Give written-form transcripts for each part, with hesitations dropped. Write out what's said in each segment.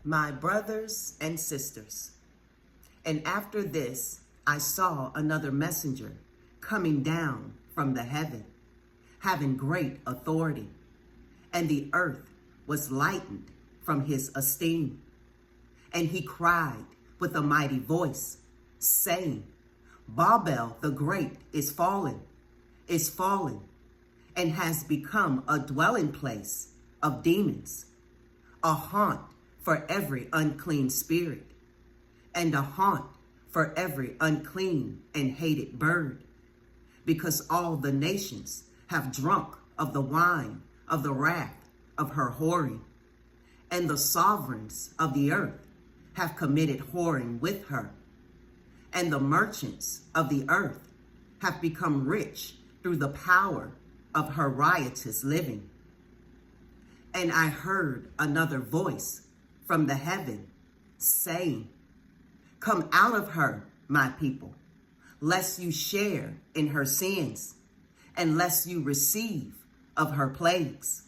My brothers and sisters, and after this I saw another messenger coming down from the heaven, having great authority, and the earth was lightened from his esteem. And he cried with a mighty voice, saying, Babel the Great is fallen, and has become a dwelling place of demons, a haunt for every unclean spirit, and a haunt for every unclean and hated bird, because all the nations have drunk of the wine of the wrath of her whoring, and the sovereigns of the earth have committed whoring with her, and the merchants of the earth have become rich through the power of her riotous living. And I heard another voice from the heaven saying, Come out of her, my people, lest you share in her sins, and lest you receive of her plagues,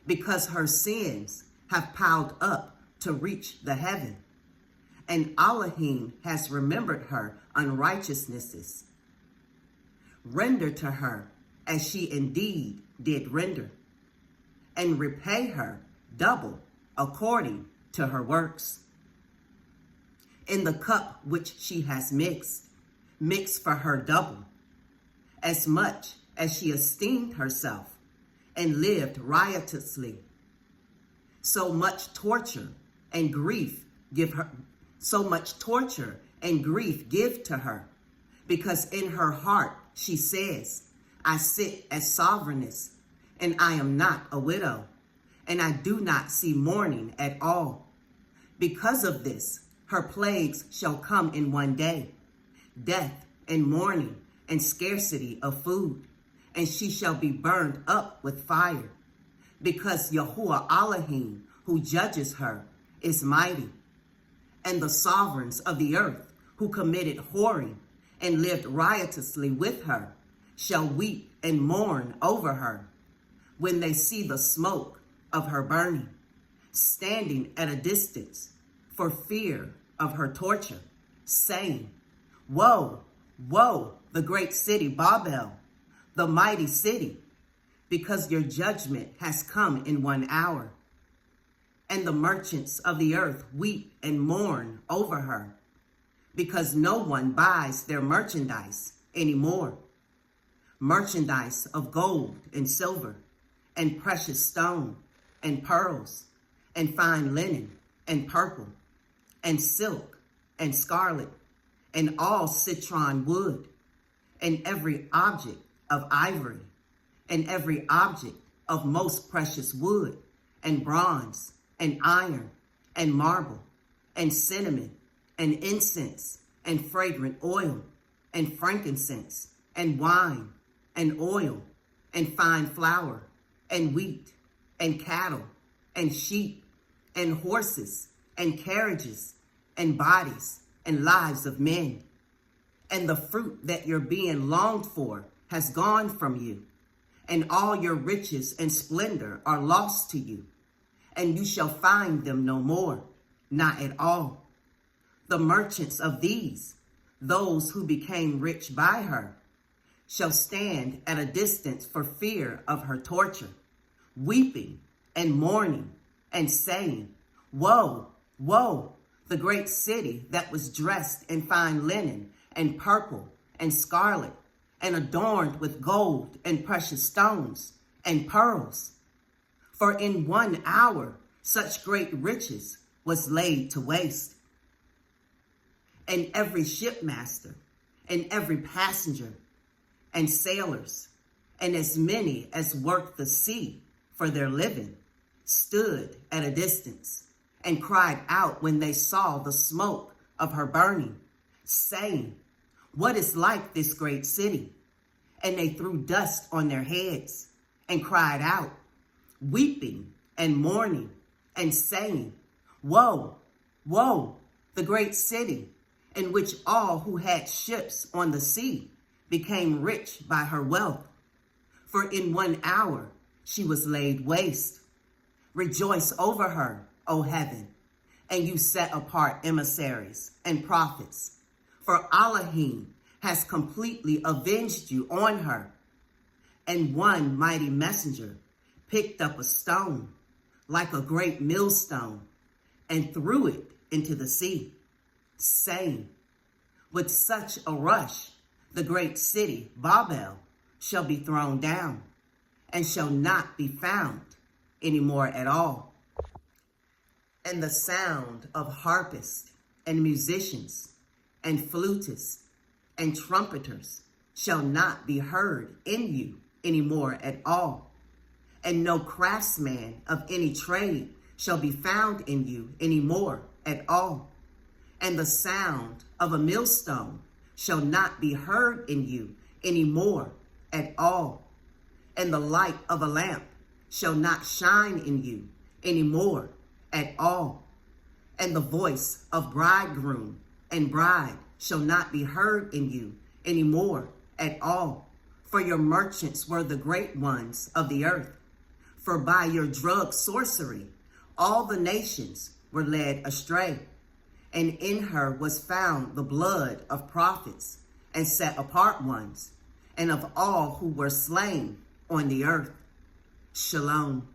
because her sins have piled up to reach the heaven, and Elohim has remembered her unrighteousnesses. Render to her as she indeed did render, and repay her double according to her works. In the cup which she has mix for her double, as much as she esteemed herself and lived riotously. So much torture and grief give to her, because in her heart she says, I sit as sovereigness, and I am not a widow, and I do not see mourning at all. Because of this, her plagues shall come in one day, death and mourning and scarcity of food, and she shall be burned up with fire, because Yahuwah Elohim, who judges her, is mighty, and the sovereigns of the earth, who committed whoring and lived riotously with her, shall weep and mourn over her when they see the smoke of her burning, standing at a distance for fear of her torture, saying, Woe, woe, the great city Babel, the mighty city, because your judgment has come in 1 hour. And the merchants of the earth weep and mourn over her, because no one buys their merchandise anymore. Merchandise of gold and silver, and precious stone, and pearls, and fine linen, and purple, and silk, and scarlet, and all citron wood, and every object of ivory, and every object of most precious wood, and bronze, and iron, and marble, and cinnamon, and incense, and fragrant oil, and frankincense, and wine, and oil, and fine flour, and wheat, and cattle, and sheep, and horses, and carriages, and bodies, and lives of men. And the fruit that you're being longed for has gone from you, and all your riches and splendor are lost to you, and you shall find them no more, not at all. The merchants of these, those who became rich by her, shall stand at a distance for fear of her torture, weeping and mourning and saying, Woe, woe, the great city that was dressed in fine linen and purple and scarlet and adorned with gold and precious stones and pearls. For in 1 hour such great riches was laid to waste. And every shipmaster and every passenger and sailors, and as many as worked the sea for their living, stood at a distance and cried out when they saw the smoke of her burning, saying, What is like this great city? And they threw dust on their heads and cried out, weeping and mourning and saying, Woe, woe, the great city, in which all who had ships on the sea became rich by her wealth. For in 1 hour she was laid waste. Rejoice over her, O heaven. and you set apart emissaries and prophets. For Elohim has completely avenged you on her. And one mighty messenger picked up a stone like a great millstone and threw it into the sea, saying, with such a rush, the great city, Babel, shall be thrown down and shall not be found anymore at all. And the sound of harpists and musicians and flutists and trumpeters shall not be heard in you anymore at all. And no craftsman of any trade shall be found in you anymore at all. And the sound of a millstone shall not be heard in you anymore at all. And the light of a lamp shall not shine in you anymore at all. And the voice of bridegroom and bride shall not be heard in you anymore at all. For your merchants were the great ones of the earth. For by your drug sorcery, all the nations were led astray. And in her was found the blood of prophets and set apart ones, and of all who were slain on the earth. Shalom.